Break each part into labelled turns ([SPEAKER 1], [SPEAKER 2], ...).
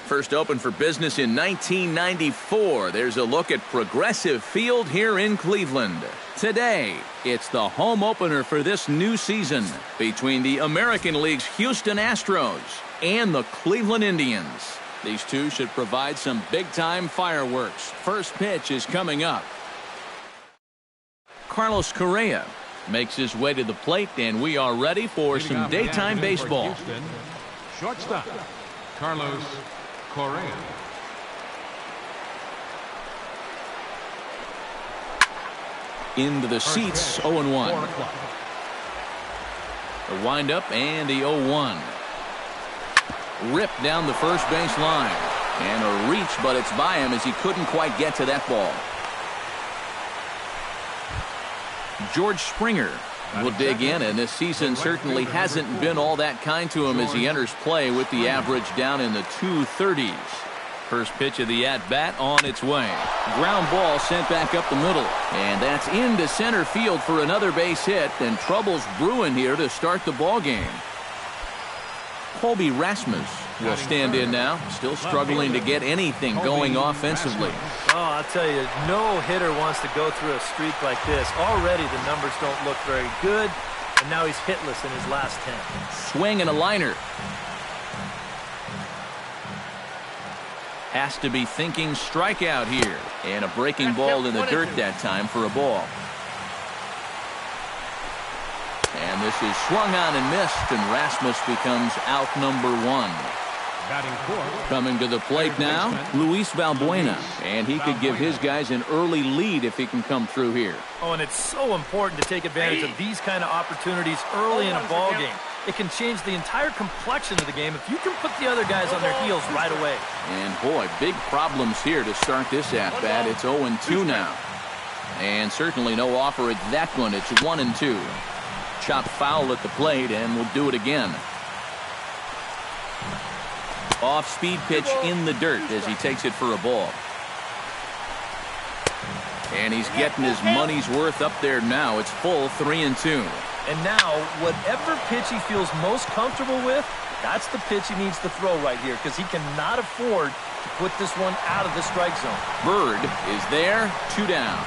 [SPEAKER 1] First opened for business in 1994. There's a look at Progressive Field here in Cleveland. Today, it's the home opener for this new season between the American League's Houston Astros and the Cleveland Indians. These two should provide some big-time fireworks. First pitch is coming up. Carlos Correa makes his way to the plate, and we are ready for some daytime baseball.
[SPEAKER 2] Shortstop, Carlos Correa.
[SPEAKER 1] Into the seats, 0-1. The windup and the 0-1. Ripped down the first base line. And a reach, but it's by him as he couldn't quite get to that ball. George Springer will dig in, and this season certainly hasn't been all that kind to him as he enters play with the average down in the 230s. First pitch of the at-bat on its way. Ground ball sent back up the middle. And that's into center field for another base hit, and trouble's brewing here to start the ball game. Colby Rasmus will stand in now, still struggling to get anything going offensively.
[SPEAKER 3] Oh, I'll tell you, no hitter wants to go through a streak like this. Already the numbers don't look very good, and now he's hitless in his last 10.
[SPEAKER 1] Swing and a liner. Has to be thinking strikeout here. And a breaking ball in the dirt that time for a ball. And this is swung on and missed, and Rasmus becomes out number 1. Coming to the plate now, Luis Valbuena, and he could give his guys an early lead if he can come through here.
[SPEAKER 3] Oh, and it's so important to take advantage of these kind of opportunities early in a ball game. It can change the entire complexion of the game if you can put the other guys on their heels right away.
[SPEAKER 1] And boy, big problems here to start this at-bat. It's 0-2 now. And certainly no offer at that one. It's 1-2. Chopped foul at the plate, and we'll do it again. Off-speed pitch in the dirt as he takes it for a ball. And he's getting his money's worth up there now. It's full 3-2.
[SPEAKER 3] And now, whatever pitch he feels most comfortable with, that's the pitch he needs to throw right here, because he cannot afford to put this one out of the strike zone.
[SPEAKER 1] Bird is there, 2 down.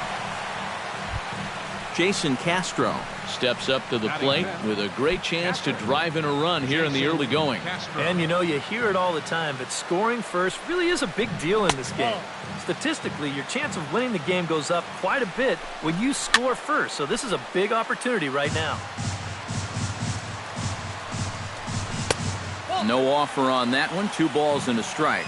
[SPEAKER 1] Jason Castro steps up to the plate with a great chance to drive in a run here in the early going.
[SPEAKER 3] And you know, you hear it all the time, but scoring first really is a big deal in this game. Statistically, your chance of winning the game goes up quite a bit when you score first, so this is a big opportunity right now.
[SPEAKER 1] No offer on that one. 2 balls and a strike.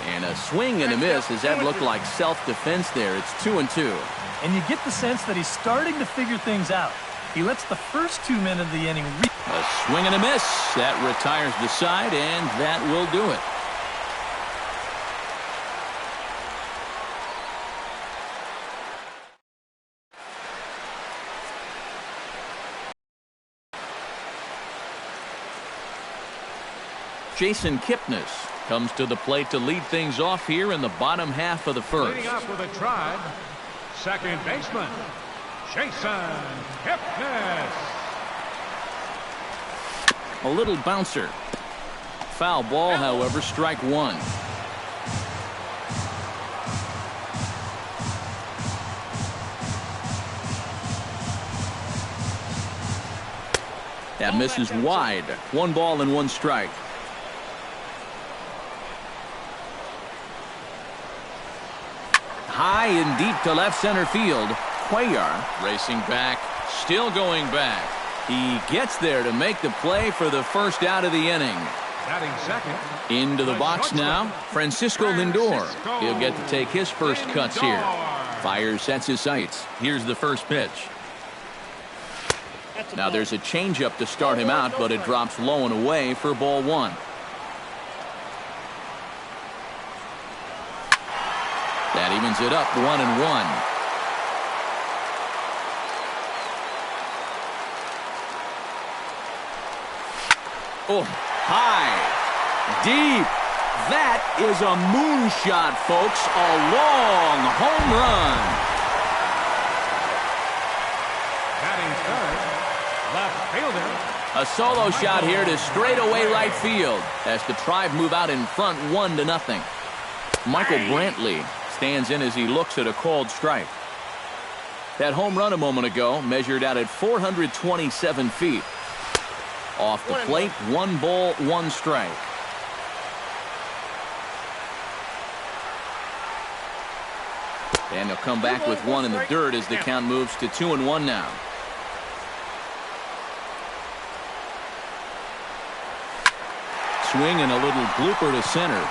[SPEAKER 1] And a swing and a miss. Does that look like self-defense there? It's 2-2.
[SPEAKER 3] And you get the sense that he's starting to figure things out. He lets the first 2 men of the inning
[SPEAKER 1] a swing and a miss. That retires the side, and that will do it. Jason Kipnis comes to the plate to lead things off here in the bottom half of the first.
[SPEAKER 2] Leading off with a Tribe, second baseman, Jason Kipnis.
[SPEAKER 1] A little bouncer. Foul ball, however, strike 1. That misses wide. 1 ball and 1 strike. High and deep to left center field. Cuellar racing back, still going back. He gets there to make the play for the first out of the inning.
[SPEAKER 2] Batting second.
[SPEAKER 1] Into the box now, Francisco Lindor. He'll get to take his first cuts here. Fires sets his sights. Here's the first pitch. Now there's a changeup to start him out, but it drops low and away for ball 1. That evens it up 1-1. Oh, high, deep. That is a moonshot, folks. A long home run.
[SPEAKER 2] Batting third, left fielder
[SPEAKER 1] A solo shot here to straightaway right field as the Tribe move out in front 1-0. Michael Brantley stands in as he looks at a called strike. That home run a moment ago measured out at 427 feet. Off the plate, 1 ball, 1 strike. And they'll come back with 1 in the dirt as the count moves to 2-1 now. Swing and a little blooper to center.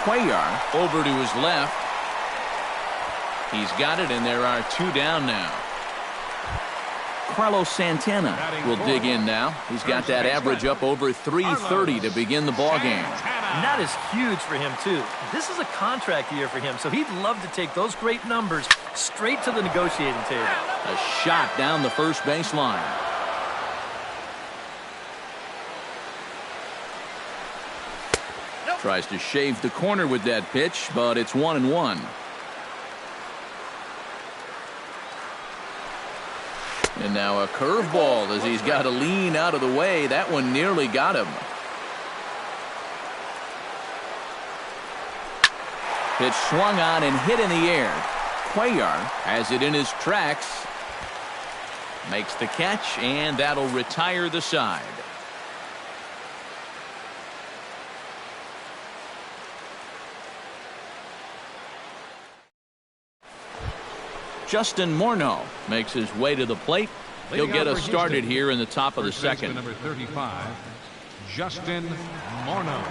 [SPEAKER 1] Cuellar over to his left. He's got it, and there are 2 down now. Carlos Santana will dig in now. He's got that average up over 330 to begin the ballgame.
[SPEAKER 3] And that is huge for him, too. This is a contract year for him, so he'd love to take those great numbers straight to the negotiating table.
[SPEAKER 1] A shot down the first baseline. Tries to shave the corner with that pitch, but it's 1-1. And now a curveball as he's got to lean out of the way. That one nearly got him. Pitch swung on and hit in the air. Cuellar has it in his tracks. Makes the catch, and that'll retire the side. Justin Morneau makes his way to the plate. He'll get us started here in the top of the second.
[SPEAKER 2] Number 35, Justin Morneau.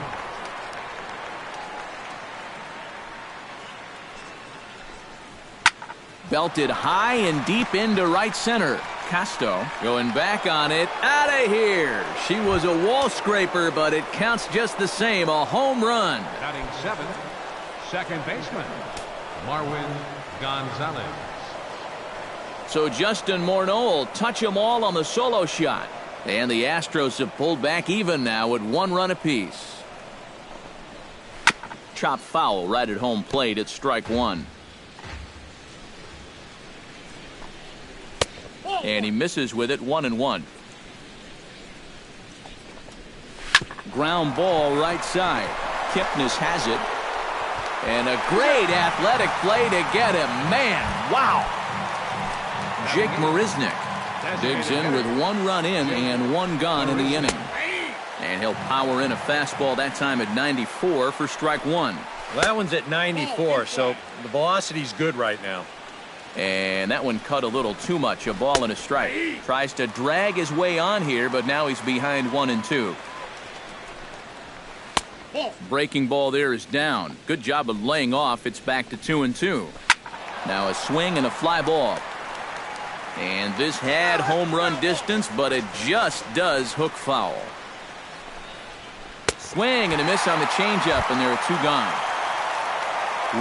[SPEAKER 1] Belted high and deep into right center. Casto going back on it. Out of here. She was a wall scraper, but it counts just the same. A home run.
[SPEAKER 2] Batting 7th, second baseman, Marwin Gonzalez.
[SPEAKER 1] So Justin Morneau will touch them all on the solo shot. And the Astros have pulled back even now at 1 run apiece. Chop foul right at home plate at strike 1. And he misses with it, 1-1. Ground ball right side. Kipnis has it. And a great athletic play to get him. Man, wow. Jake Marisnick digs in with 1 run in and 1 gone in the inning. And he'll power in a fastball that time at 94 for strike 1.
[SPEAKER 4] Well, that one's at 94, so the velocity's good right now.
[SPEAKER 1] And that one cut a little too much. A ball and a strike. Tries to drag his way on here, but now he's behind 1-2. Breaking ball there is down. Good job of laying off. It's back to 2-2. Now a swing and a fly ball. And this had home run distance, but it just does hook foul. Swing and a miss on the changeup, and there are 2 gone.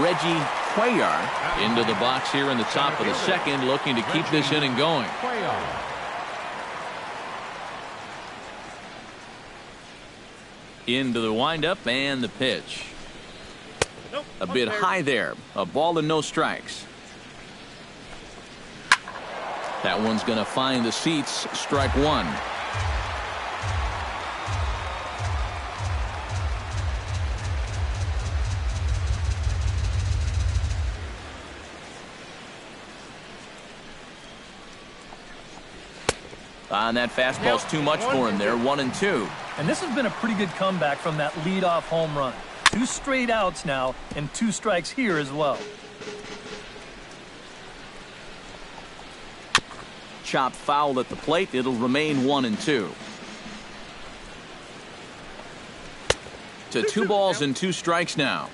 [SPEAKER 1] Reggie Cuellar into the box here in the top of the second, looking to keep this inning going. Into the windup and the pitch. A bit high there. A ball and no strikes. That one's going to find the seats. Strike 1. And that fastball's too much for him there. 1-2.
[SPEAKER 3] And this has been a pretty good comeback from that leadoff home run. 2 straight outs now and 2 strikes here as well.
[SPEAKER 1] Chop foul at the plate. It'll remain 1-2. To 2 balls and 2 strikes now.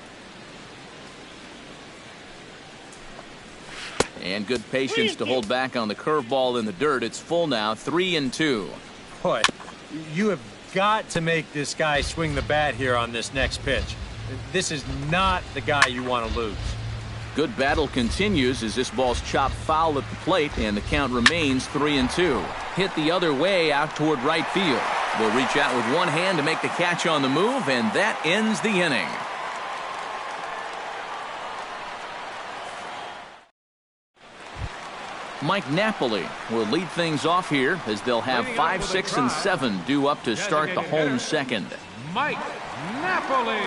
[SPEAKER 1] And good patience to hold back on the curveball in the dirt. It's full now. 3-2.
[SPEAKER 4] Boy, you have got to make this guy swing the bat here on this next pitch. This is not the guy you want to lose.
[SPEAKER 1] Good battle continues as this ball's chopped foul at the plate, and the count remains 3-2. Hit the other way out toward right field. Will reach out with one hand to make the catch on the move, and that ends the inning. Mike Napoli will lead things off here as they'll have 5, 6, and 7 due up to start the home second.
[SPEAKER 2] Mike Napoli.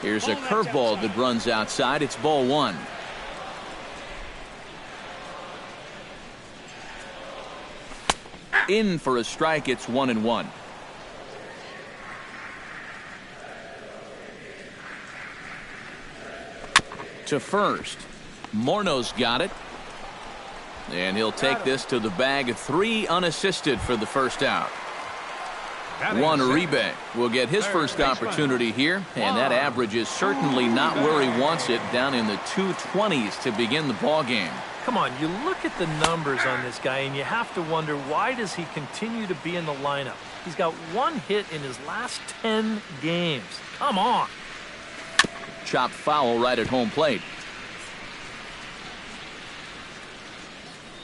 [SPEAKER 1] Here's a curveball that runs outside. It's ball 1. In for a strike. It's 1-1. To first. Morno's got it. And he'll take this to the bag. 3 unassisted for the first out. Juan Uribe will get his first opportunity here, and that average is certainly not where he wants it, down in the 220s to begin the ball game.
[SPEAKER 3] Come on, you look at the numbers on this guy, and you have to wonder, why does he continue to be in the lineup? He's got 1 hit in his last 10 games. Come on.
[SPEAKER 1] Chopped foul right at home plate.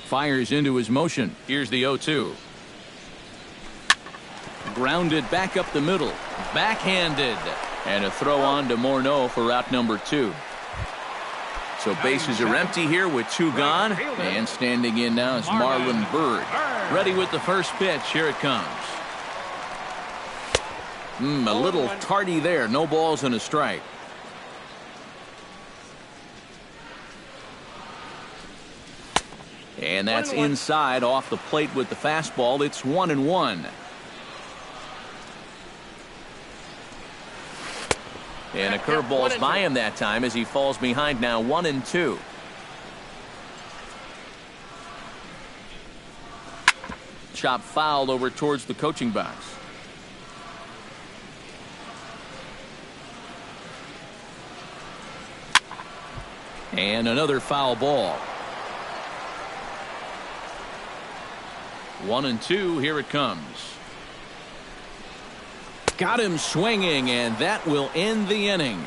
[SPEAKER 1] Fires into his motion. Here's the 0-2. Grounded back up the middle. Backhanded. And a throw on to Morneau for out number 2. So bases are empty here with 2 gone. And standing in now is Marlon Byrd. Ready with the first pitch. Here it comes. A little tardy there. No balls and a strike. And that's inside off the plate with the fastball. It's 1-1. And a curveball's by him that time as he falls behind now 1-2. Chop fouled over towards the coaching box. And another foul ball. 1-2. Here it comes. Got him swinging, and that will end the inning.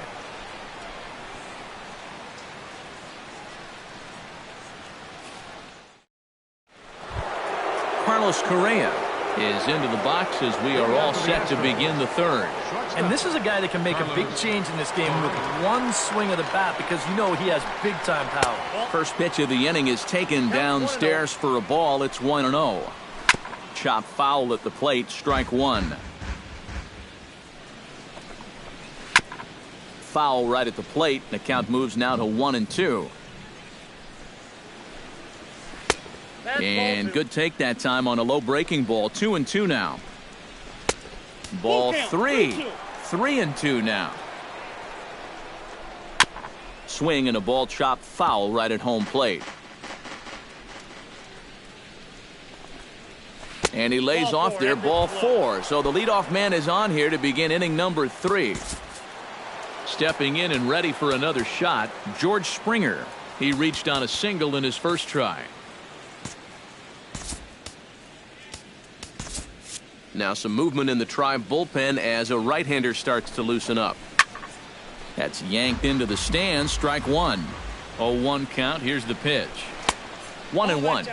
[SPEAKER 1] Carlos Correa is into the box as we are all set to begin the third.
[SPEAKER 3] And this is a guy that can make a big change in this game with 1 swing of the bat, because you know he has big-time power.
[SPEAKER 1] First pitch of the inning is taken downstairs for a ball. It's 1-0. Chop foul at the plate. Strike 1. Foul right at the plate. The count moves now to 1-2. And good take that time on a low breaking ball. 2-2 now. Ball 3. 3-2 now. Swing and a ball chopped foul right at home plate. And he lays off there. Ball 4. So the leadoff man is on here to begin inning number 3. Stepping in and ready for another shot, George Springer. He reached on a single in his first try. Now some movement in the Tribe bullpen as a right-hander starts to loosen up. That's yanked into the stands. Strike 1. 0-1 count. Here's the pitch. 1-1.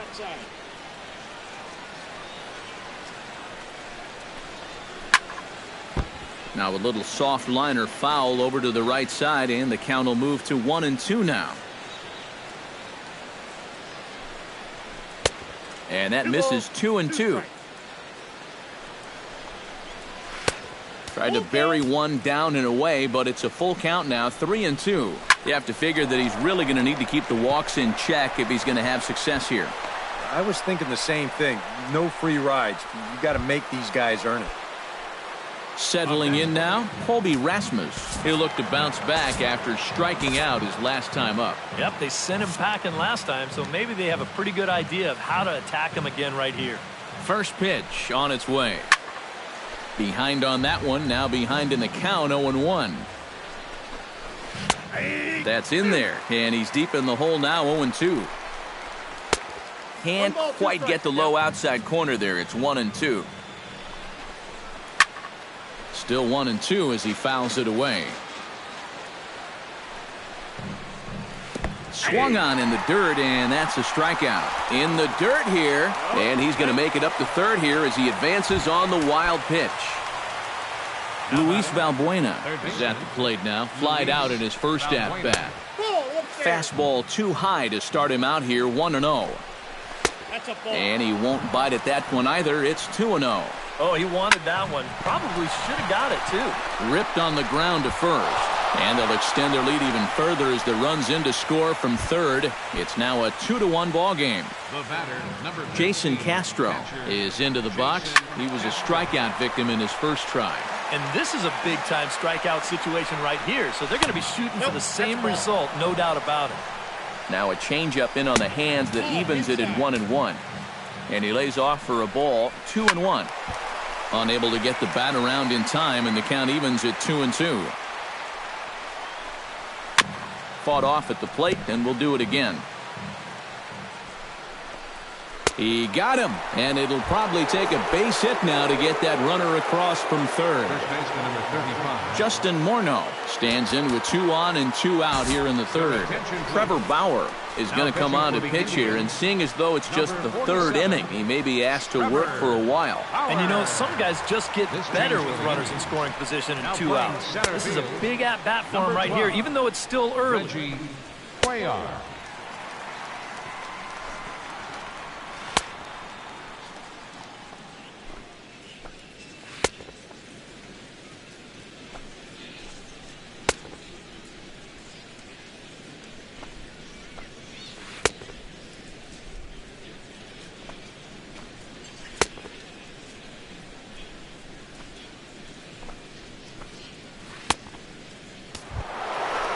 [SPEAKER 1] Now a little soft liner foul over to the right side, and the count will move to 1-2 now. And that misses. 2-2. Tried to bury one down and away, but it's a full count now. 3-2. You have to figure that he's really going to need to keep the walks in check if he's going to have success here.
[SPEAKER 4] I was thinking the same thing. No free rides. You got to make these guys earn it.
[SPEAKER 1] Settling in now, Colby Rasmus. He'll look to bounce back after striking out his last time up.
[SPEAKER 3] Yep, they sent him packing last time, so maybe they have a pretty good idea of how to attack him again right here.
[SPEAKER 1] First pitch on its way. Behind on that one, now behind in the count. 0-1. That's in there, and he's deep in the hole now. 0-2. Can't quite get the low outside corner there. It's 1-2. Still 1-2 as he fouls it away. Swung on in the dirt, and that's a strikeout. In the dirt here, and he's going to make it up to third here as he advances on the wild pitch. Luis Valbuena is at the plate now. Flied out in his first at-bat. Fastball too high to start him out here, 1-0. And he won't bite at that one either. It's 2-0.
[SPEAKER 3] Oh, he wanted that one. Probably should have got it, too.
[SPEAKER 1] Ripped on the ground to first. And they'll extend their lead even further as the runs in to score from third. It's now a 2-1 ball game. Jason Castro is into the box. He was a strikeout victim in his first try.
[SPEAKER 3] And this is a big-time strikeout situation right here, so they're going to be shooting for the same result, no doubt about it.
[SPEAKER 1] Now a changeup in on the hands that evens it at 1-1. And he lays off for a ball, 2-1. Unable to get the bat around in time, and the count evens at 2-2. Fought off at the plate, and will do it again. He got him, and it'll probably take a base hit now to get that runner across from third.
[SPEAKER 2] First baseman number 35.
[SPEAKER 1] Justin Morneau stands in with 2 on and 2 out here in the third. Trevor Bauer is going to come on to pitch here, and seeing as though it's just the third inning, he may be asked to work for a while.
[SPEAKER 3] And you know, some guys just get better with runners in scoring position and 2 outs. This is a big at-bat for him right here, even though it's still early.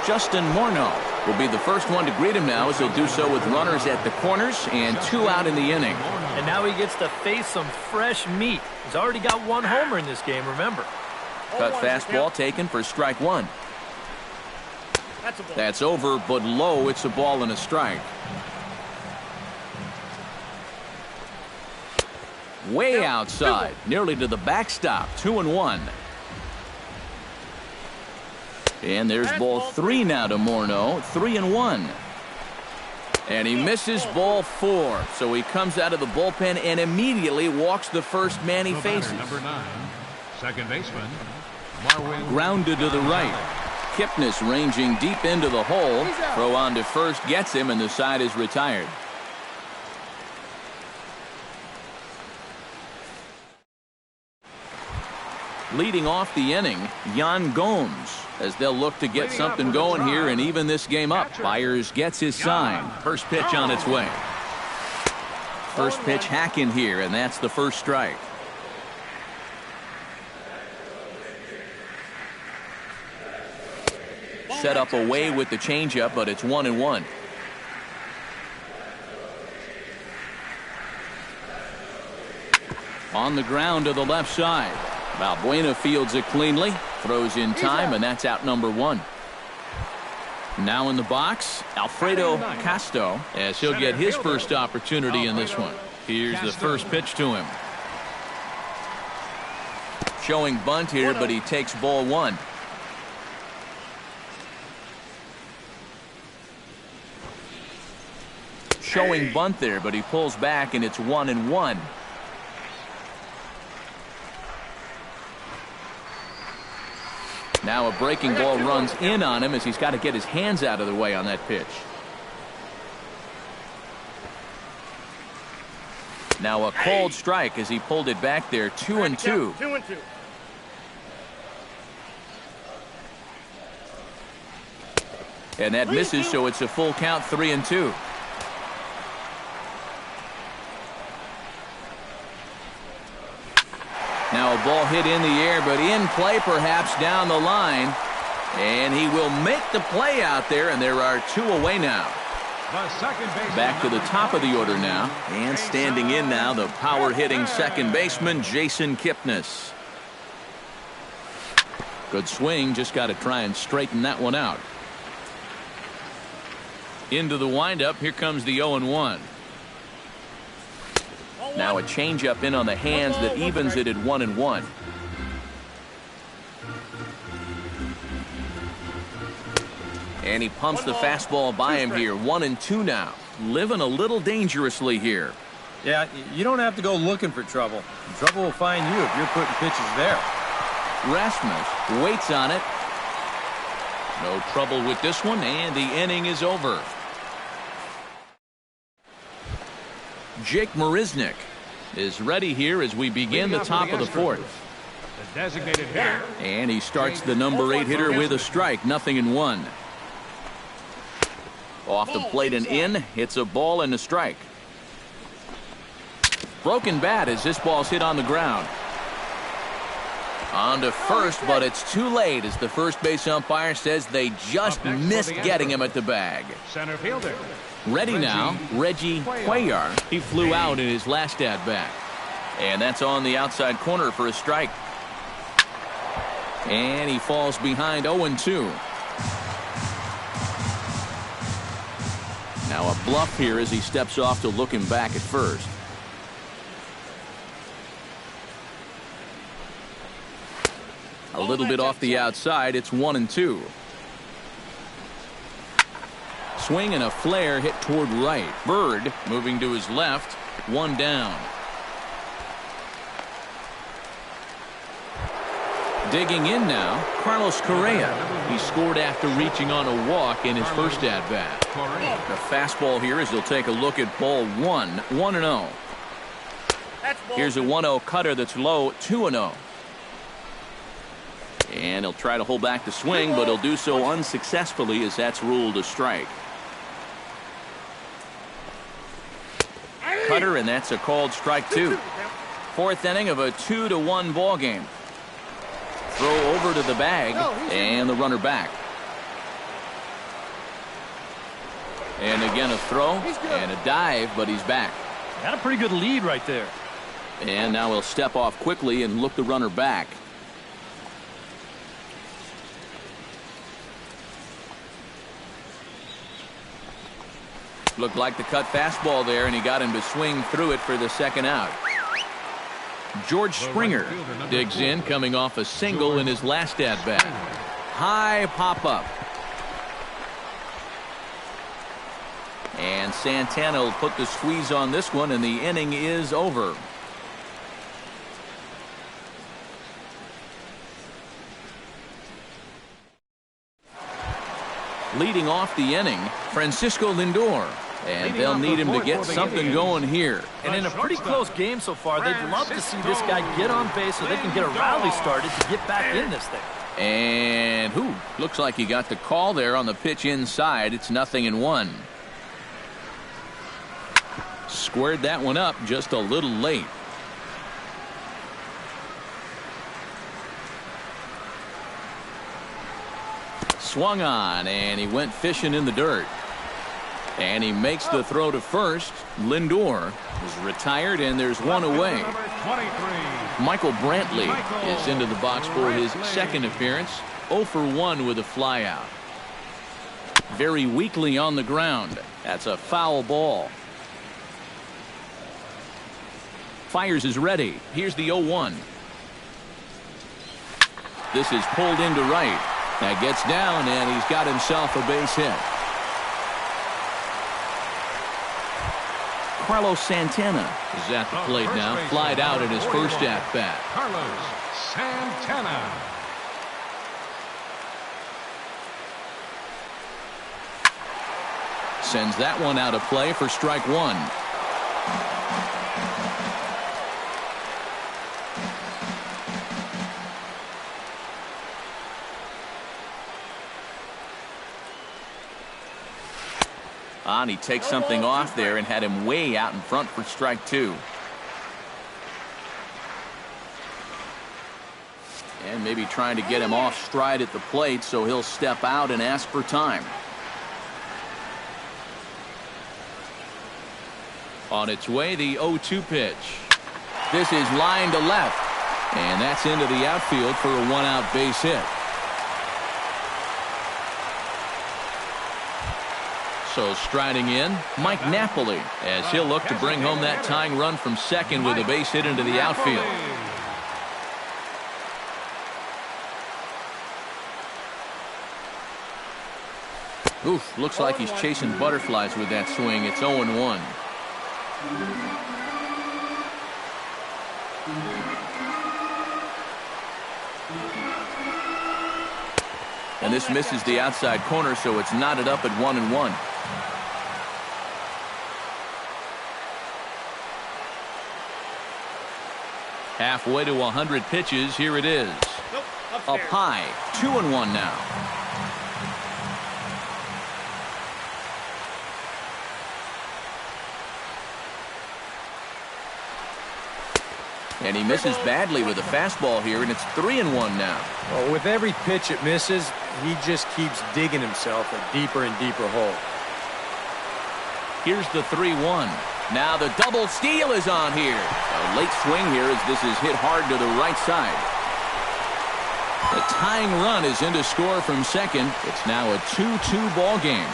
[SPEAKER 1] Justin Morneau will be the first one to greet him now, as he'll do so with runners at the corners and 2 out in the inning.
[SPEAKER 3] And now he gets to face some fresh meat. He's already got 1 homer in this game, remember.
[SPEAKER 1] Cut fastball taken for strike 1. That's over, but low. It's a ball and a strike. Way outside, nearly to the backstop, 2-1. And there's ball 3 now to Morneau, 3-1. And he misses ball 4, so he comes out of the bullpen and immediately walks the first man he faces.
[SPEAKER 2] Number 9, second baseman, Marwin.
[SPEAKER 1] Grounded to the right. Kipnis ranging deep into the hole. Throw on to first gets him, and the side is retired. Leading off the inning, Yan Gomes, as they'll look to get something going here and even this game up. Byers gets his sign. First pitch on its way. First pitch hacking here, and that's the first strike. Set up away with the changeup, but it's 1-1. On the ground to the left side. Balbuena fields it cleanly, throws in time, and that's out number 1. Now in the box, Alfredo Casto, as he'll get his first opportunity in this one. Here's the first pitch to him. Showing bunt here, but he takes ball 1. Showing bunt there, but he pulls back, and it's 1-1. Now a breaking ball runs in on him as he's got to get his hands out of the way on that pitch. Now a cold strike as he pulled it back there, 2-2.
[SPEAKER 5] 2-2.
[SPEAKER 1] And that misses, so it's a full count, 3-2. Now a ball hit in the air, but in play perhaps down the line. And he will make the play out there, and there are 2 away now. Back to the top of the order now. And standing in now, the power-hitting second baseman, Jason Kipnis. Good swing, just got to try and straighten that one out. Into the windup, here comes the 0-1. Now a changeup in on the hands that evens it at 1-1. And he pumps the fastball by him here. 1-2 now. Living a little dangerously here.
[SPEAKER 4] Yeah, you don't have to go looking for trouble. Trouble will find you if you're putting pitches there.
[SPEAKER 1] Rasmus waits on it. No trouble with this one, and the inning is over. Jake Marisnick is ready here as we begin the top of the fourth.
[SPEAKER 2] The designated hitter.
[SPEAKER 1] And he starts the number 8 hitter with a strike, 0-1. Off the plate and in, hits a ball and a strike. Broken bat as this ball's hit on the ground. On to first, but it's too late as the first base umpire says they just missed getting him at the bag.
[SPEAKER 2] Center fielder.
[SPEAKER 1] Ready now, Reggie Cuellar. He flew out in his last at-bat. And that's on the outside corner for a strike. And he falls behind 0-2. Now a bluff here as he steps off to look him back at first. A little bit off the outside. It's 1-2. Swing and a flare hit toward right. Bird moving to his left. 1 down. Digging in now, Carlos Correa. He scored after reaching on a walk in his first at-bat. The fastball here as he'll take a look at ball 1. 1-0. Here's a 1-0 cutter that's low. 2-0. And he'll try to hold back the swing, but he'll do so unsuccessfully as that's ruled a strike. Cutter, and that's a called strike 2. Fourth inning of a 2-1 ball game. Throw over to the bag, and the runner back. And again a throw and a dive, but he's back.
[SPEAKER 3] Got a pretty good lead right there.
[SPEAKER 1] And now he'll step off quickly and look the runner back. Looked like the cut fastball there, and he got him to swing through it for the second out. George Springer digs in, coming off a single in his last at-bat. High pop-up. And Santana will put the squeeze on this one, and the inning is over. Leading off the inning, Francisco Lindor. And they'll need him to get something going here.
[SPEAKER 3] And in a pretty close game so far, they'd love to see this guy get on base so they can get a rally started to get back in this thing.
[SPEAKER 1] And looks like he got the call there on the pitch inside. It's 0-1. Squared that one up just a little late. Swung on, and he went fishing in the dirt. And he makes the throw to first. Lindor is retired, and there's one away. Michael Brantley is into the box for his second appearance. 0 for 1 with a flyout. Very weakly on the ground. That's a foul ball. Fires is ready. Here's the 0-1. This is pulled into right. That gets down, and he's got himself a base hit. Carlos Santana is at the plate now. Flied out in his first at-bat.
[SPEAKER 2] Carlos Santana.
[SPEAKER 1] Sends that one out of play for strike 1. On, he takes something off there and had him way out in front for strike 2. And maybe trying to get him off stride at the plate, so he'll step out and ask for time. On its way, the 0-2 pitch. This is line to left, and that's into the outfield for a one-out base hit. So striding in, Mike Napoli, as he'll look to bring home that tying run from second with a base hit into the outfield. Oof, looks like he's chasing butterflies with that swing. It's 0-1. And this misses the outside corner, so it's knotted up at 1-1. Halfway to 100 pitches. Here it is. Up high. 2-1 now. And he misses badly with a fastball here, and it's 3-1 now.
[SPEAKER 4] Well, with every pitch it misses, he just keeps digging himself a deeper and deeper hole.
[SPEAKER 1] Here's the 3-1. Now the double steal is on here. A late swing here as this is hit hard to the right side. The tying run is in to score from second. It's now a 2-2 ball game.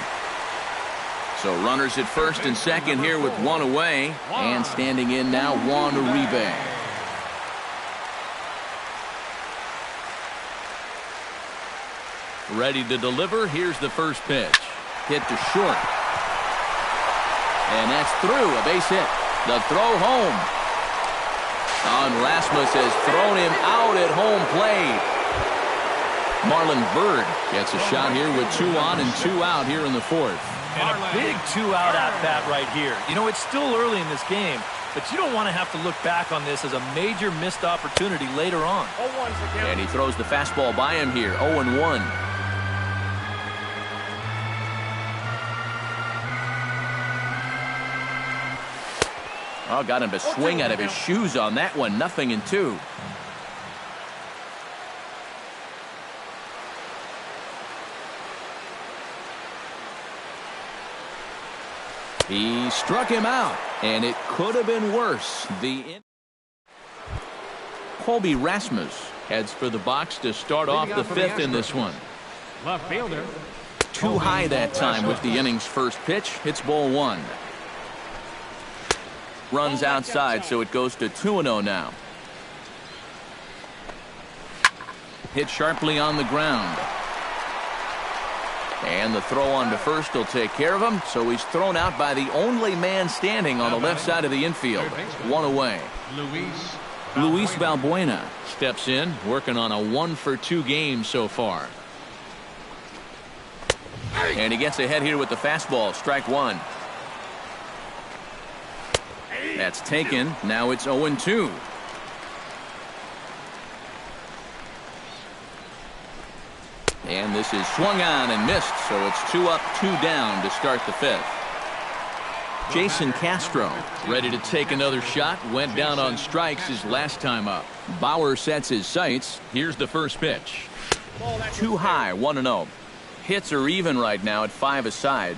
[SPEAKER 1] So runners at first and second here with one away. And standing in now, Juan Uribe. Ready to deliver. Here's the first pitch. Hit to short. And that's through. A base hit. The throw home. And Rasmus has thrown him out at home plate. Marlon Byrd gets a shot here with 2 on and 2 out here in the fourth.
[SPEAKER 3] And a big 2-out at-bat right here. You know, it's still early in this game, but you don't want to have to look back on this as a major missed opportunity later on.
[SPEAKER 1] And he throws the fastball by him here. 0-1. Oh, got him to swing out of his shoes on that one. 0-2. He struck him out, and it could have been worse. Colby Rasmus heads for the box to start off the fifth in this one.
[SPEAKER 2] Left fielder.
[SPEAKER 1] Too high that time with the inning's first pitch. It's ball 1. Runs outside, so it goes to 2-0 now. Hit sharply on the ground. And the throw on to first will take care of him, so he's thrown out by the only man standing on the left side of the infield. 1 away. Luis Valbuena steps in, working on a 1-for-2 game so far. And he gets ahead here with the fastball. Strike 1. That's taken. Now it's 0-2. And this is swung on and missed, so it's 2 up, 2 down to start the fifth. Jason Castro ready to take another shot. Went down on strikes his last time up. Bauer sets his sights. Here's the first pitch. Too high, 1-0. Hits are even right now at 5 aside.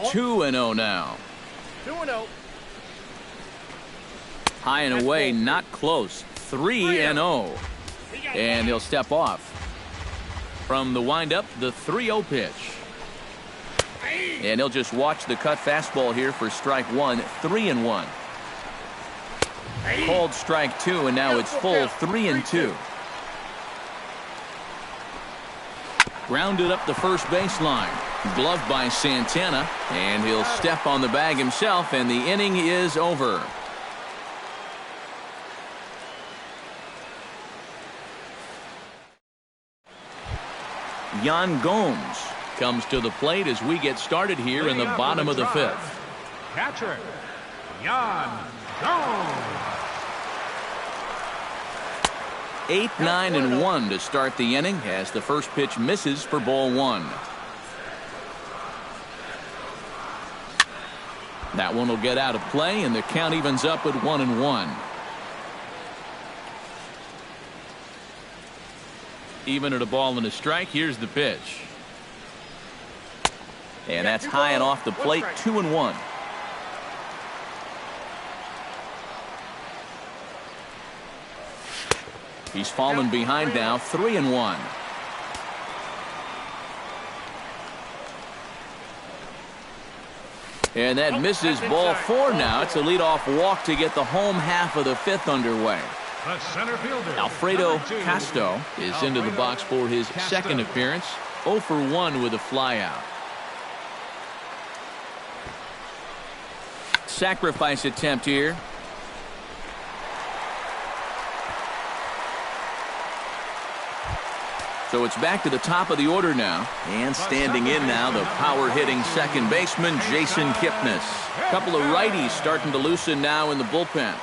[SPEAKER 1] 2-0 now.
[SPEAKER 5] 2-0.
[SPEAKER 1] High and away, not close. 3-0. And he'll step off. From the windup, the 3-0 pitch. And he'll just watch the cut fastball here for strike 1. 3-1. Called strike 2, and now it's full 3-2. Grounded up the first baseline. Gloved by Santana, and he'll step on the bag himself, and the inning is over. Yan Gomes comes to the plate as we get started here in the bottom of the fifth.
[SPEAKER 2] Catcher, Yan Gomes.
[SPEAKER 1] 8, 9, and 1 to start the inning as the first pitch misses for ball 1. That one will get out of play, and the count evens up at 1-1. Even at a ball and a strike. Here's the pitch. And that's high and off the plate. 2-1. He's fallen behind now. 3-1. And that misses ball 4 now. It's a leadoff walk to get the home half of the fifth underway.
[SPEAKER 2] The center fielder,
[SPEAKER 1] Alfredo
[SPEAKER 2] number 2.
[SPEAKER 1] Casto is into the box for his second appearance. 0 for 1 with a flyout. Sacrifice attempt here. So it's back to the top of the order now. And standing in now, the power-hitting second baseman, Jason Kipnis. A couple of righties starting to loosen now in the bullpen.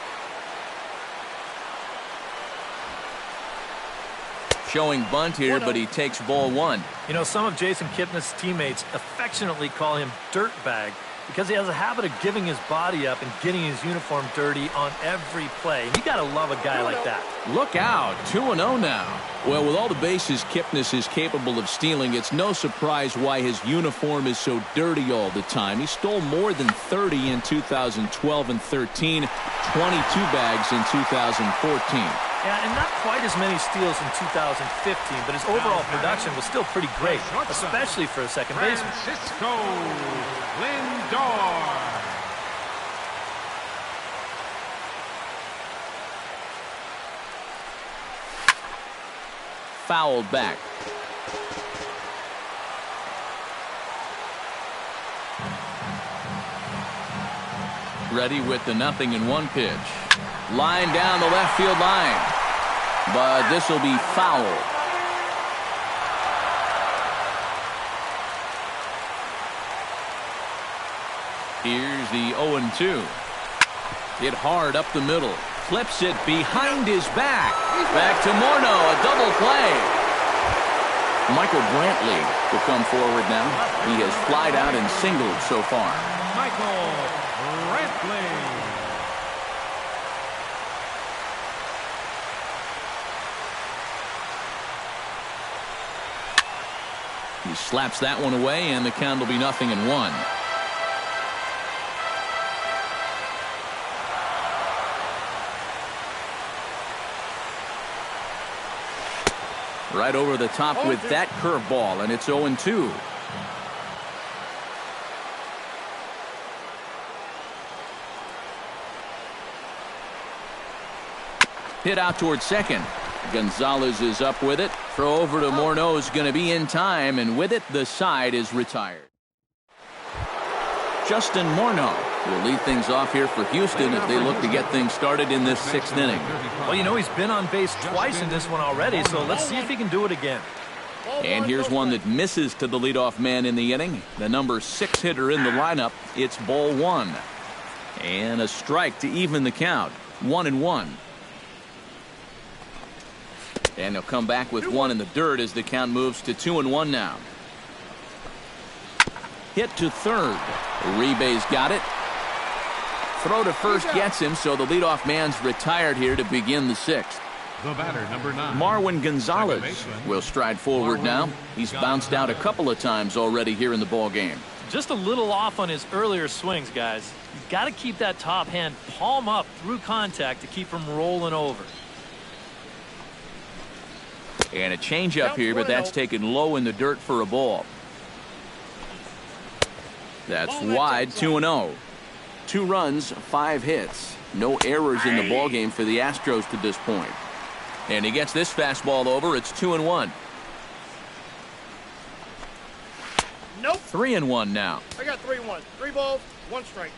[SPEAKER 1] Showing bunt here, but he takes ball one.
[SPEAKER 3] You know, some of Jason Kipnis' teammates affectionately call him Dirtbag because he has a habit of giving his body up and getting his uniform dirty on every play. You got to love a guy like that.
[SPEAKER 1] Look out, 2-0 now. Well, with all the bases Kipnis is capable of stealing, it's no surprise why his uniform is so dirty all the time. He stole more than 30 in 2012 and 13, 22 bags in 2014.
[SPEAKER 3] Yeah, and not quite as many steals in 2015, but his overall production was still pretty great, especially for a second baseman.
[SPEAKER 2] Francisco Lindor.
[SPEAKER 1] Fouled back. Ready with the 0-1 pitch. Line down the left field line. But this will be foul. Here's the 0-2. Hit hard up the middle. Flips it behind his back. Back to Morneau. A double play. Michael Brantley will come forward now. He has flied out and singled so far.
[SPEAKER 2] Michael Brantley.
[SPEAKER 1] He slaps that one away, and the count will be 0-1. Right over the top with that curveball, and it's 0-2. Hit out towards second. Gonzalez is up with it. Throw over to Morneau is going to be in time, and with it, the side is retired. Justin Morneau will lead things off here for Houston as they look to get things started in this 6th inning.
[SPEAKER 3] Well, you know, he's been on base twice in this one already, so let's see if he can do it again.
[SPEAKER 1] And here's one that misses to the leadoff man in the inning. The number 6 hitter in the lineup. It's ball one. And a strike to even the count. 1-1. And he'll come back with one in the dirt as the count moves to 2-1 now. Hit to third. Uribe's got it. Throw to first gets him, so the leadoff man's retired here to begin the 6th.
[SPEAKER 2] The batter, number 9.
[SPEAKER 1] Marwin Gonzalez will stride forward now. He's bounced out a couple of times already here in the ball game.
[SPEAKER 3] Just a little off on his earlier swings, guys. You've got to keep that top hand palm up through contact to keep him rolling over.
[SPEAKER 1] And a changeup here, but that's taken low in the dirt for a ball. That's wide, 2-0. 2 runs, 5 hits. No errors in the ball game for the Astros to this point. And he gets this fastball over. It's 2-1.
[SPEAKER 5] Nope.
[SPEAKER 1] 3-1 now.
[SPEAKER 5] I got 3-1. 3 balls, 1 strike.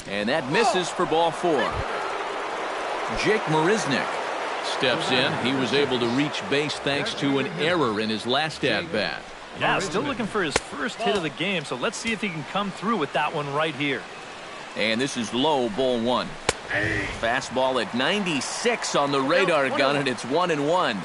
[SPEAKER 1] And that misses for ball 4. Jake Marisnick steps in. He was able to reach base thanks to an error in his last at-bat.
[SPEAKER 3] Yeah, still looking for his first hit of the game, so let's see if he can come through with that one right here.
[SPEAKER 1] And this is low, ball 1. Fastball at 96 on the radar gun, and it's 1-1.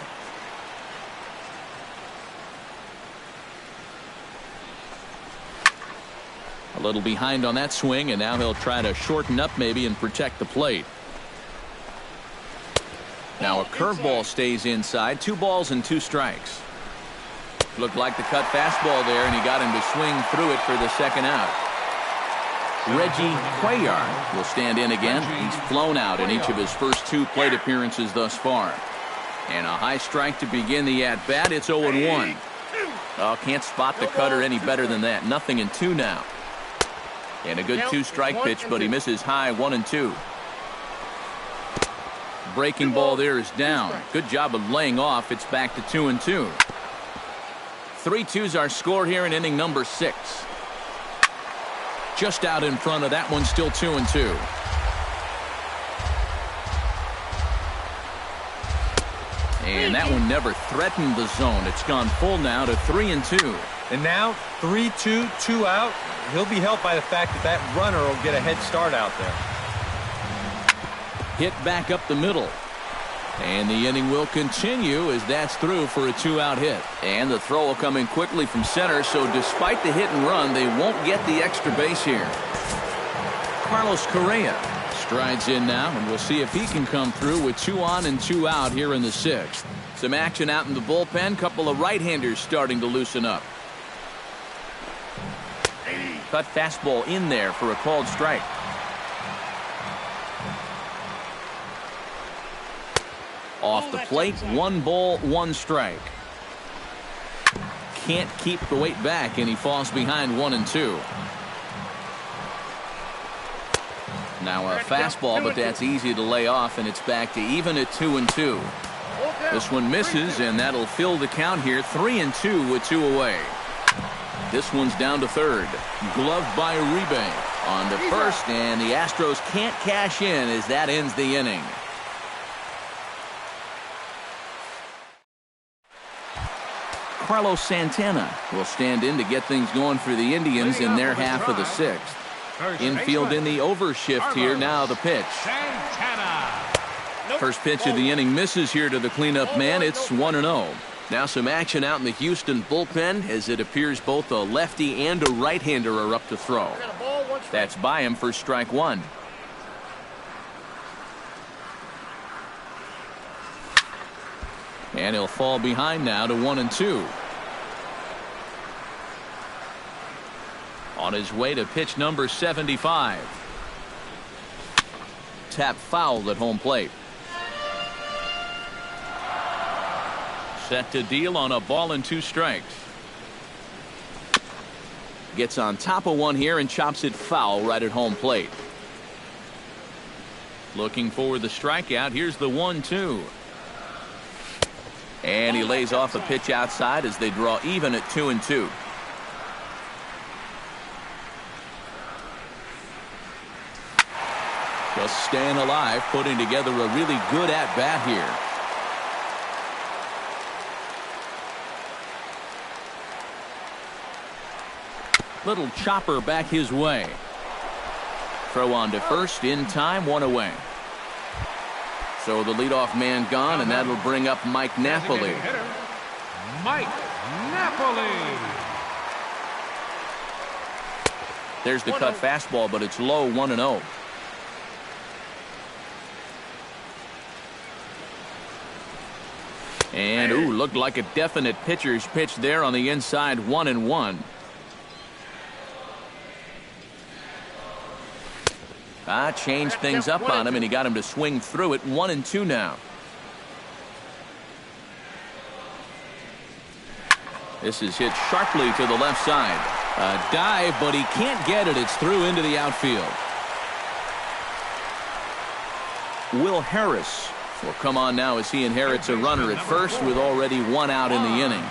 [SPEAKER 1] A little behind on that swing, and now he'll try to shorten up maybe and protect the plate. Now a curveball stays inside. 2 balls and 2 strikes. Looked like the cut fastball there, and he got him to swing through it for the second out. Reggie Cuellar will stand in again. He's flown out in each of his first 2 plate appearances thus far. And a high strike to begin the at-bat. It's 0-1. Oh, can't spot the cutter any better than that. 0-2 now. And a good 2-strike pitch, but he misses high 1-2. Breaking ball there is down. Good job of laying off. It's back to 2-2. 3-2's our score here in inning number 6. Just out in front of that one, still 2-2. And that one never threatened the zone. It's gone full now to 3-2.
[SPEAKER 4] And now 3-2, 2 out. He'll be helped by the fact that that runner will get a head start out there.
[SPEAKER 1] Hit back up the middle. And the inning will continue as that's through for a 2-out hit. And the throw will come in quickly from center, so despite the hit and run, they won't get the extra base here. Carlos Correa strides in now, and we'll see if he can come through with 2 on and 2 out here in the 6th. Some action out in the bullpen. Couple of right-handers starting to loosen up. Cut fastball in there for a called strike. Off the plate, 1 ball, 1 strike. Can't keep the weight back, and he falls behind 1-2. Now a fastball, but that's easy to lay off, and it's back to even at 2-2. This one misses, and that'll fill the count here, 3-2 with 2 away. This one's down to third. Gloved by Uribe. On to first, and the Astros can't cash in as that ends the inning. Carlos Santana will stand in to get things going for the Indians in their half of the 6th. Infield in the overshift here. Now the pitch. First pitch of the inning misses here to the cleanup man. It's 1-0. Now some action out in the Houston bullpen as it appears both a lefty and a right-hander are up to throw. That's by him for strike 1. And he'll fall behind now to 1-2. On his way to pitch number 75. Tap foul at home plate. Set to deal on a ball and 2 strikes. Gets on top of one here and chops it foul right at home plate. Looking for the strikeout. Here's the 1-2. And he lays off a pitch outside as they draw even at 2-2. Just staying alive, putting together a really good at-bat here. Little chopper back his way. Throw on to first in time, 1 away. So the leadoff man gone, and that'll bring up Mike Napoli.
[SPEAKER 2] Mike Napoli.
[SPEAKER 1] There's the cut fastball, but it's low, 1-0. And ooh, looked like a definite pitcher's pitch there on the inside, 1-1. Changed things up on him, and he got him to swing through it. 1-2 now. This is hit sharply to the left side. A dive, but he can't get it. It's through into the outfield. Will Harris will come on now as he inherits a runner at first with already 1 out in the inning.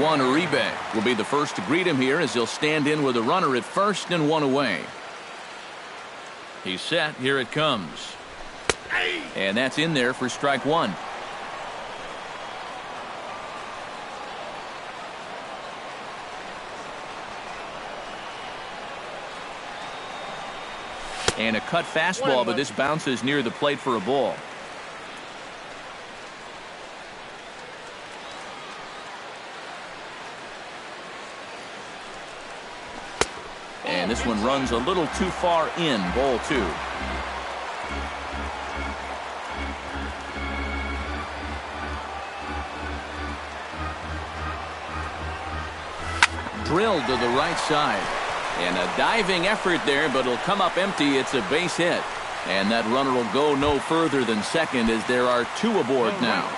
[SPEAKER 1] Juan Uribe will be the first to greet him here as he'll stand in with a runner at first and 1 away. He's set. Here it comes. And that's in there for strike 1. And a cut fastball, but this bounces near the plate for a ball. And this one runs a little too far in, ball 2. Drilled to the right side. And a diving effort there, but it'll come up empty. It's a base hit. And that runner will go no further than second as there are 2 aboard now.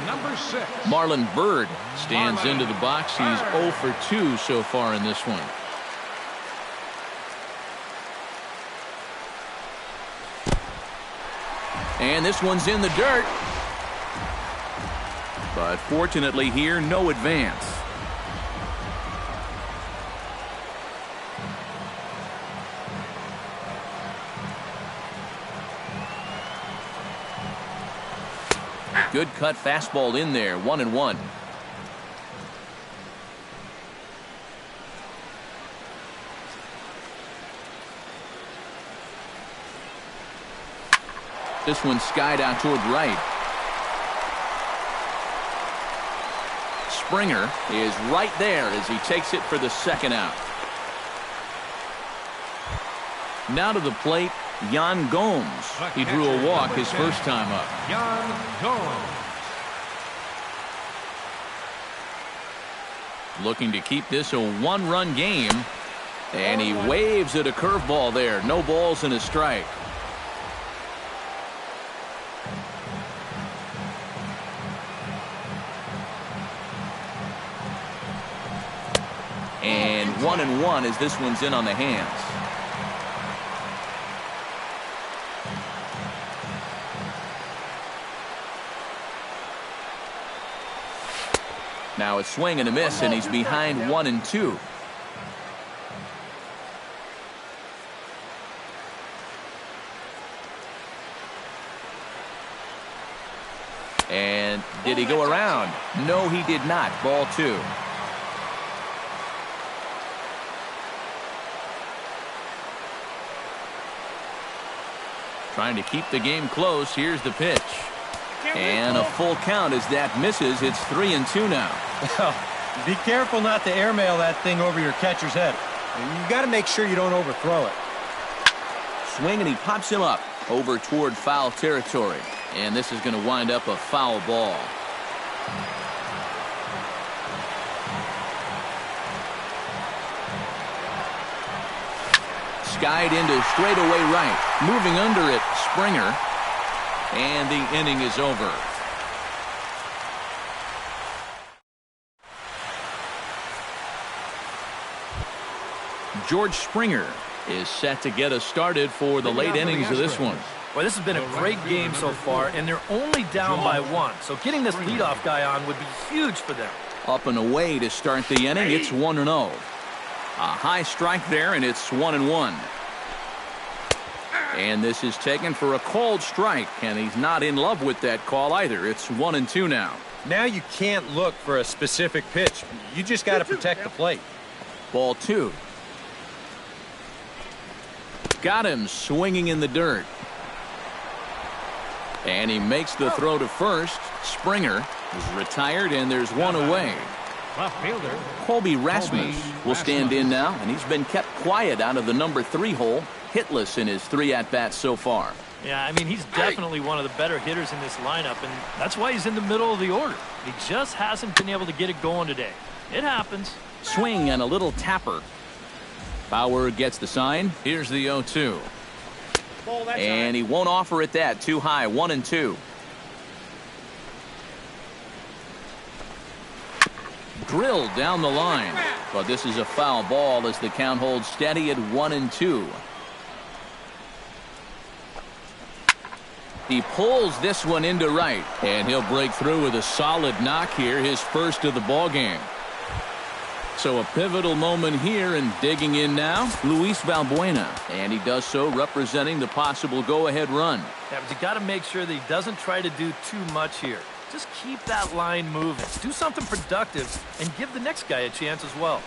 [SPEAKER 2] Number 6.
[SPEAKER 1] Marlon Byrd stands into the box. He's 0 for 2 so far in this one. And this one's in the dirt. But fortunately here, no advance. Good cut fastball in there. 1-1. This one skied out toward right. Springer is right there as he takes it for the second out. Now to the plate, Yan Gomes. He drew a walk his first time up.
[SPEAKER 2] Yan Gomes.
[SPEAKER 1] Looking to keep this a one-run game. And he waves at a curveball there. No balls and a strike. And 1-1 as this one's in on the hands. Now a swing and a miss, and he's behind 1-2. And did he go around? No, he did not. Ball 2. Trying to keep the game close. Here's the pitch. And a full count as that misses. It's 3-2 now.
[SPEAKER 4] Be careful not to airmail that thing over your catcher's head. You got to make sure you don't overthrow it.
[SPEAKER 1] Swing, and he pops him up over toward foul territory. And this is going to wind up a foul ball. Skied into straightaway right. Moving under it, Springer. And the inning is over. George Springer is set to get us started for the late innings of this one.
[SPEAKER 3] Well, this has been a great game so far, and they're only down by 1. So getting this leadoff guy on would be huge for them.
[SPEAKER 1] Up and away to start the inning. It's 1-0. A high strike there, and it's 1-1. And this is taken for a called strike, and he's not in love with that call either. It's 1-2 now.
[SPEAKER 4] Now you can't look for a specific pitch. You just got to protect the plate.
[SPEAKER 1] Ball 2. Got him swinging in the dirt. And he makes the throw to first. Springer is retired, and there's one away.
[SPEAKER 2] Left fielder
[SPEAKER 1] Colby Rasmus will stand in now, and he's been kept quiet out of the number 3 hole. Hitless in his 3 at-bats so far.
[SPEAKER 3] Yeah, I mean, he's definitely one of the better hitters in this lineup, and that's why he's in the middle of the order. He just hasn't been able to get it going today. It happens.
[SPEAKER 1] Swing and a little tapper. Bauer gets the sign. Here's the 0-2. And he won't offer it that. Too high. 1-2. Drilled down the line. But this is a foul ball as the count holds steady at 1-2. He pulls this one into right, and he'll break through with a solid knock here, his first of the ball game. So a pivotal moment here, and digging in now, Luis Valbuena, and he does so representing the possible go-ahead run.
[SPEAKER 3] Yeah, but you got to make sure that he doesn't try to do too much here. Just keep that line moving. Do something productive, and give the next guy a chance as well.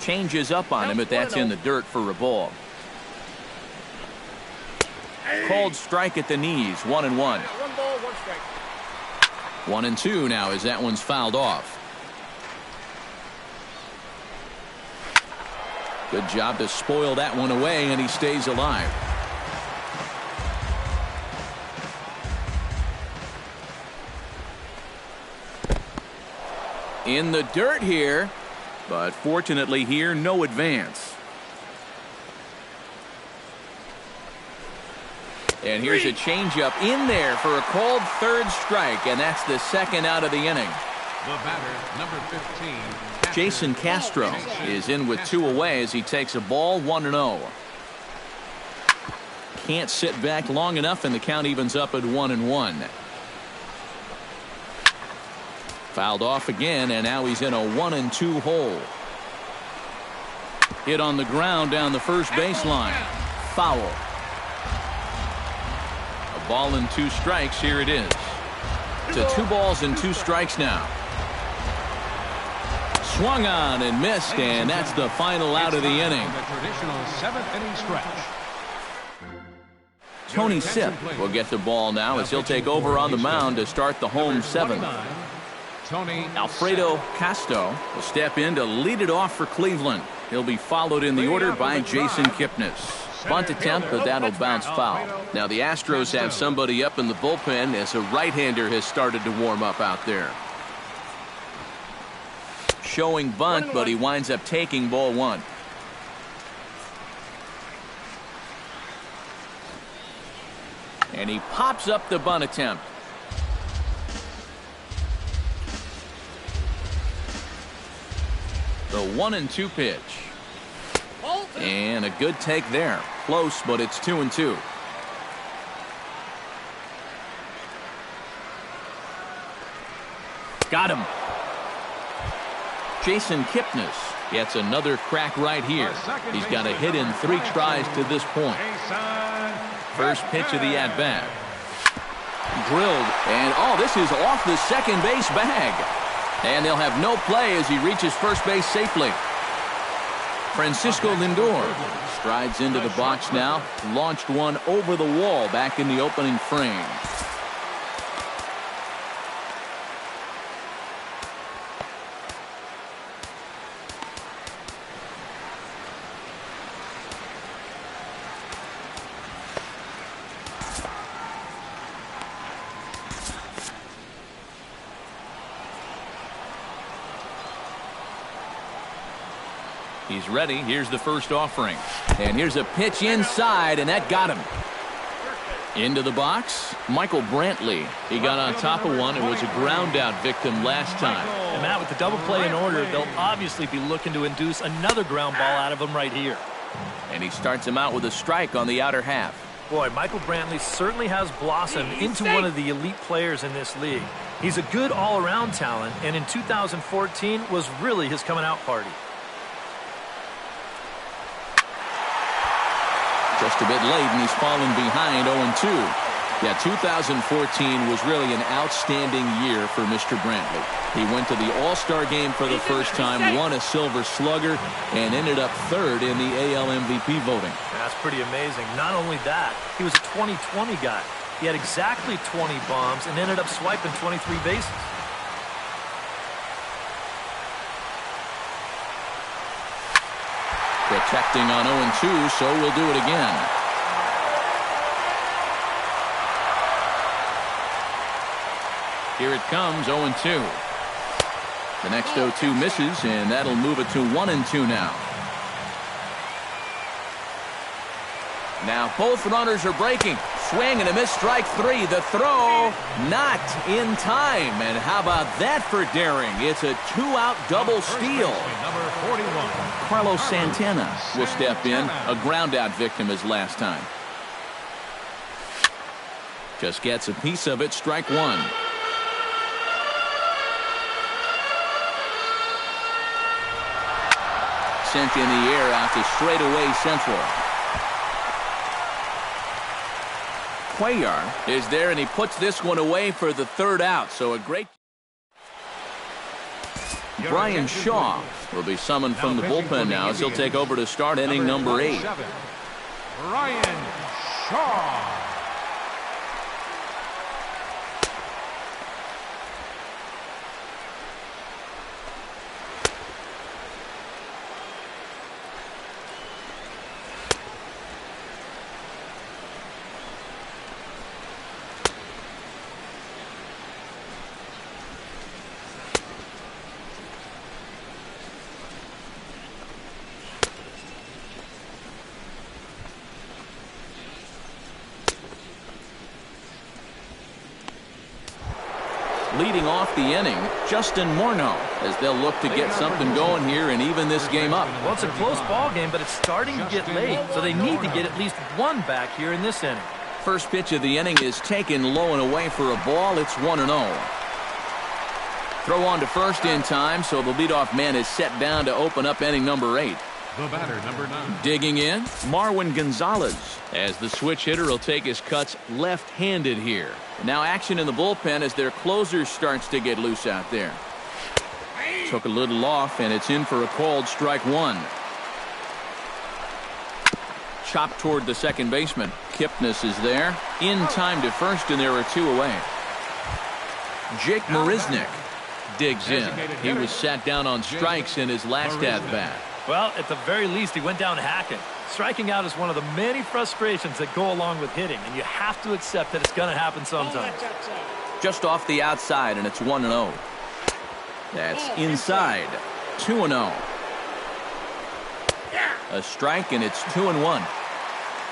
[SPEAKER 1] Changes up on him, but that's in the dirt for a ball. Called strike at the knees. 1-1.
[SPEAKER 5] 1 ball, 1 strike.
[SPEAKER 1] 1-2 now as that one's fouled off. Good job to spoil that one away, and he stays alive. In the dirt here. But fortunately here, no advance. And here's a changeup in there for a called third strike, and that's the second out of the inning.
[SPEAKER 2] The batter, number 15.
[SPEAKER 1] Jason Castro is in with 2 away as he takes a ball. 1-0. Can't sit back long enough, and the count evens up at 1-1. Fouled off again, and now he's in a 1-2 hole. Hit on the ground down the first baseline. foul. A ball and 2 strikes. Here it is. To 2 balls and 2 strikes now. Swung on and missed, and that's the final out of the inning.
[SPEAKER 2] The traditional 7th inning stretch.
[SPEAKER 1] Tony Sipp will get the ball now as he'll take over on the mound to start the home 7th. Alfredo Casto will step in to lead it off for Cleveland. He'll be followed in the order by Jason Kipnis. Bunt attempt, but that'll bounce foul. Now the Astros have somebody up in the bullpen as a right-hander has started to warm up out there. Showing bunt, but he winds up taking ball 1. And he pops up the bunt attempt. The 1-2 pitch. And a good take there. Close, but it's 2-2. Got him. Jason Kipnis gets another crack right here. He's got a hit in 3 tries to this point. First pitch of the at-bat. Drilled, and this is off the second base bag. And they'll have no play as he reaches first base safely. Francisco Lindor strides into the box now. Launched one over the wall back in the opening frame. He's ready. Here's the first offering. And here's a pitch inside, and that got him. Into the box, Michael Brantley. He got on top of one. It was a ground-out victim last time.
[SPEAKER 3] And Matt, with the double play in order, they'll obviously be looking to induce another ground ball out of him right here.
[SPEAKER 1] And he starts him out with a strike on the outer half.
[SPEAKER 3] Boy, Michael Brantley certainly has blossomed into one of the elite players in this league. He's a good all-around talent, and in 2014 was really his coming-out party.
[SPEAKER 1] Just a bit late, and he's fallen behind 0-2. Yeah, 2014 was really an outstanding year for Mr. Brantley. He went to the All-Star game for the first time, won a Silver Slugger, and ended up 3rd in the AL MVP voting.
[SPEAKER 3] That's pretty amazing. Not only that, he was a 20-20 guy. He had exactly 20 bombs and ended up swiping 23 bases.
[SPEAKER 1] Protecting on 0-2, so we'll do it again. Here it comes, 0-2. The next 0-2 misses, and that'll move it to 1-2 now. Now both runners are breaking. Swing and a miss, strike 3. The throw not in time. And how about that for daring? It's a 2-out double steal.
[SPEAKER 2] Number 41.
[SPEAKER 1] Carlos Santana will step in. A ground-out victim as last time. Just gets a piece of it. Strike 1. Sent in the air out to straightaway central. Cuellar is there, and he puts this one away for the 3rd out. So a great. Brian Shaw will be summoned from the bullpen now as he'll take over to start inning number 8.
[SPEAKER 2] Brian Shaw.
[SPEAKER 1] Leading off the inning, Justin Morneau, as they'll look to get something going here and even this game up.
[SPEAKER 3] Well, it's a close ball game, but it's starting to get late, so they need to get at least one back here in this inning.
[SPEAKER 1] First pitch of the inning is taken low and away for a ball. It's 1-0. Throw on to first in time, so the leadoff man is set down to open up inning number 8.
[SPEAKER 2] The batter, number 9.
[SPEAKER 1] Digging in, Marwin Gonzalez, as the switch hitter will take his cuts left-handed here. Now action in the bullpen as their closer starts to get loose out there. Took a little off, and it's in for a called strike one. Chopped toward the second baseman. Kipnis is there. In time to first, and there are two away. Jake Marisnick digs in. He was sat down on strikes in his last at-bat.
[SPEAKER 3] Well, at the very least, he went down hacking. Striking out is one of the many frustrations that go along with hitting, and you have to accept that it's going to happen sometimes.
[SPEAKER 1] Just off the outside, and it's 1-0. That's inside. 2-0. A strike, and it's 2-1.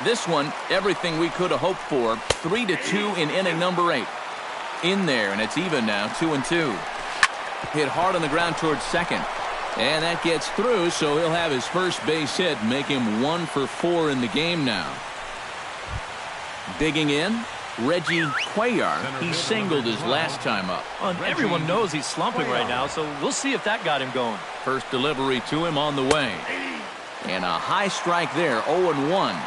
[SPEAKER 1] This one, everything we could have hoped for. 3-2 in inning number 8. In there, and it's even now. 2-2. Hit hard on the ground towards second. And that gets through, so he'll have his first base hit, make him 1 for 4 in the game now. Digging in, Reggie Cuellar. He singled his last time up.
[SPEAKER 3] Well, and everyone knows he's slumping right now, so we'll see if that got him going.
[SPEAKER 1] First delivery to him on the way. And a high strike there, 0-1.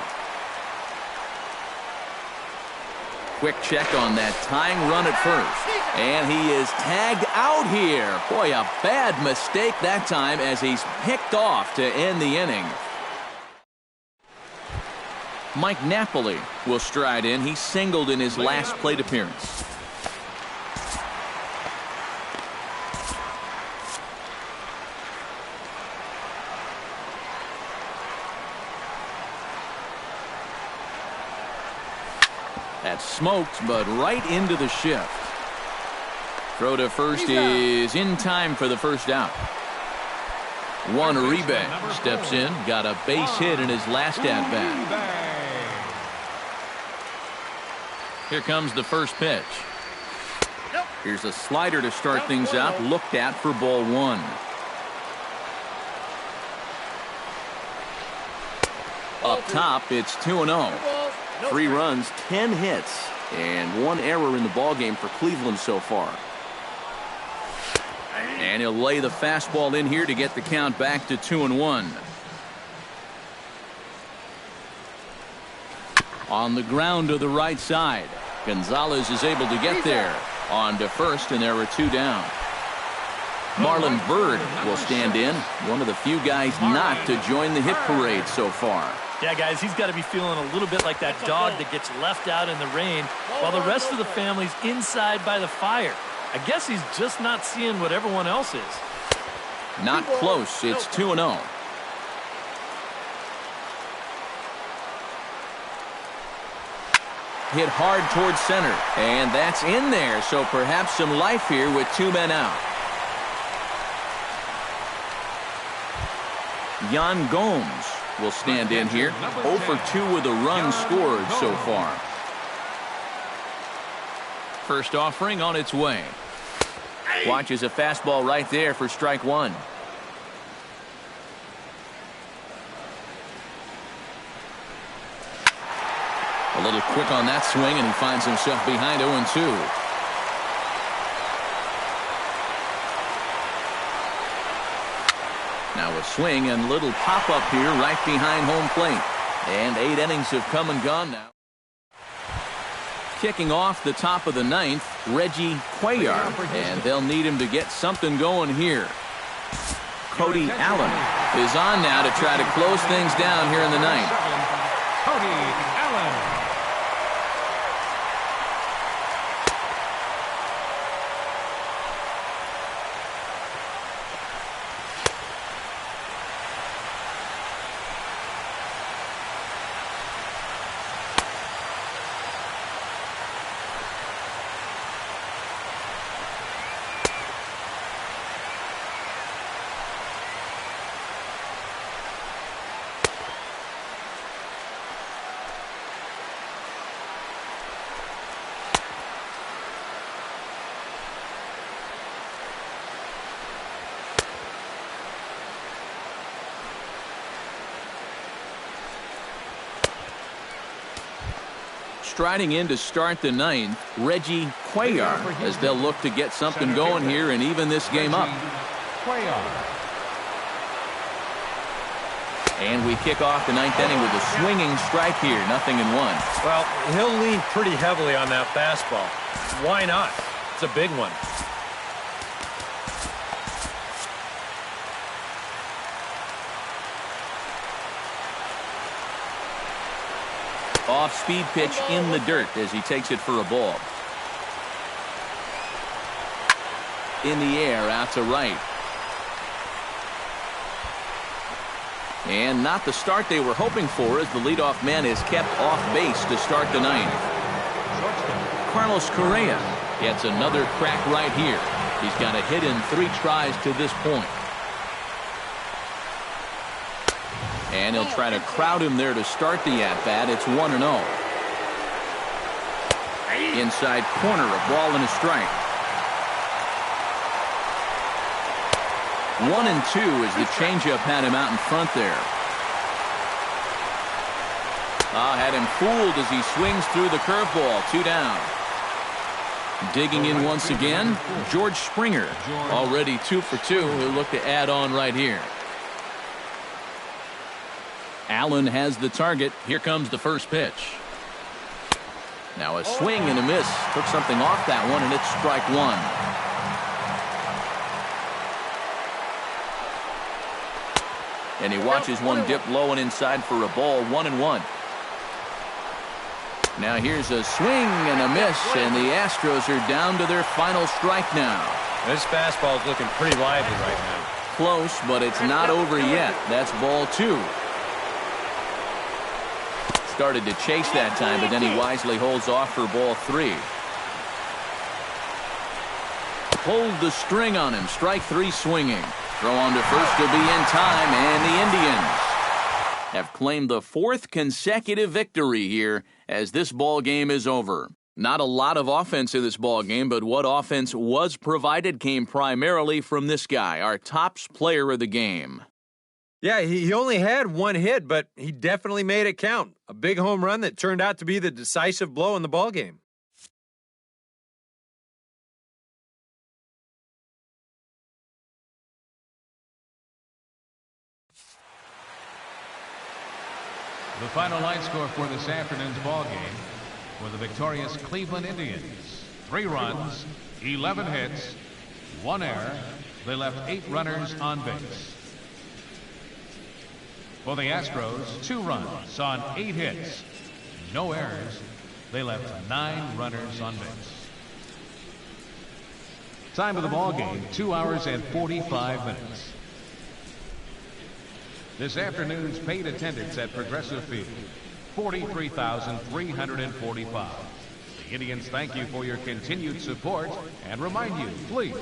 [SPEAKER 1] Quick check on that tying run at first. And he is tagged out here. Boy, a bad mistake that time as he's picked off to end the inning. Mike Napoli will stride in. He singled in his last plate appearance. That's smoked, but right into the shift. Throw to first is in time for the first out. Juan Uribe steps in, got a base hit in his last at-bat. Here comes the first pitch. Here's a slider to start things out, looked at for ball one. Up top, it's 2-0. 3 runs, 10 hits, and 1 error in the ballgame for Cleveland so far. And he'll lay the fastball in here to get the count back to 2-1. On the ground to the right side. Gonzalez is able to get there. On to first, and there are 2 down. Marlon Byrd will stand in. One of the few guys not to join the hit parade so far.
[SPEAKER 3] Yeah, guys, he's got to be feeling a little bit like that dog that gets left out in the rain while the rest of the family's inside by the fire. I guess he's just not seeing what everyone else is.
[SPEAKER 1] Not close. It's 2-0. Hit hard towards center, and that's in there, so perhaps some life here with 2 men out. Yan Gomes will stand in here. 0 for 2 with a run scored so far. First offering on its way. Watches a fastball right there for strike one. A little quick on that swing, and he finds himself behind 0-2. Now a swing and little pop-up here right behind home plate. And 8 innings have come and gone now. Kicking off the top of the 9th, Reggie Cuellar. And they'll need him to get something going here. Cody Allen is on now to try to close things down here in the 9th.
[SPEAKER 2] Cody Allen.
[SPEAKER 1] Striding in to start the 9th, Reggie Cuellar, as they'll look to get something going here and even this game up. And we kick off the ninth inning with a swinging strike here. 0-1.
[SPEAKER 4] Well, he'll lean pretty heavily on that fastball. Why not? It's a big one.
[SPEAKER 1] Off-speed pitch in the dirt as he takes it for a ball. In the air, out to right. And not the start they were hoping for, as the leadoff man is kept off base to start the ninth. Carlos Correa gets another crack right here. He's got a hit in 3 tries to this point. And he'll try to crowd him there to start the at-bat. It's 1-0. Inside corner, a ball and a strike. 1-2 as the changeup had him out in front there. Had him fooled as he swings through the curveball. 2 down. Digging in once again, George Springer. Already 2 for 2. He'll look to add on right here. Allen has the target. Here comes the first pitch. Now a swing and a miss. Took something off that one, and it's strike 1. And he watches one dip low and inside for a ball. 1-1. Now here's a swing and a miss, and the Astros are down to their final strike now.
[SPEAKER 4] This fastball is looking pretty lively right now.
[SPEAKER 1] Close, but it's not over yet. That's ball 2. Started to chase that time, but then he wisely holds off for ball 3. Pulled the string on him. Strike 3 swinging. Throw on to first to be in time, and the Indians have claimed the 4th consecutive victory here as this ball game is over. Not a lot of offense in this ball game, but what offense was provided came primarily from this guy, our top player of the game.
[SPEAKER 4] Yeah, he only had 1 hit, but he definitely made it count. A big home run that turned out to be the decisive blow in the ball game.
[SPEAKER 2] The final line score for this afternoon's ball game for the victorious Cleveland Indians: 3 runs, 11 hits, 1 error. They left 8 runners on base. For the Astros, 2 runs on 8 hits, no errors. They left 9 runners on base. Time of the ball game, 2 hours and 45 minutes. This afternoon's paid attendance at Progressive Field, 43,345. The Indians thank you for your continued support and remind you, please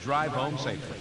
[SPEAKER 2] drive home safely.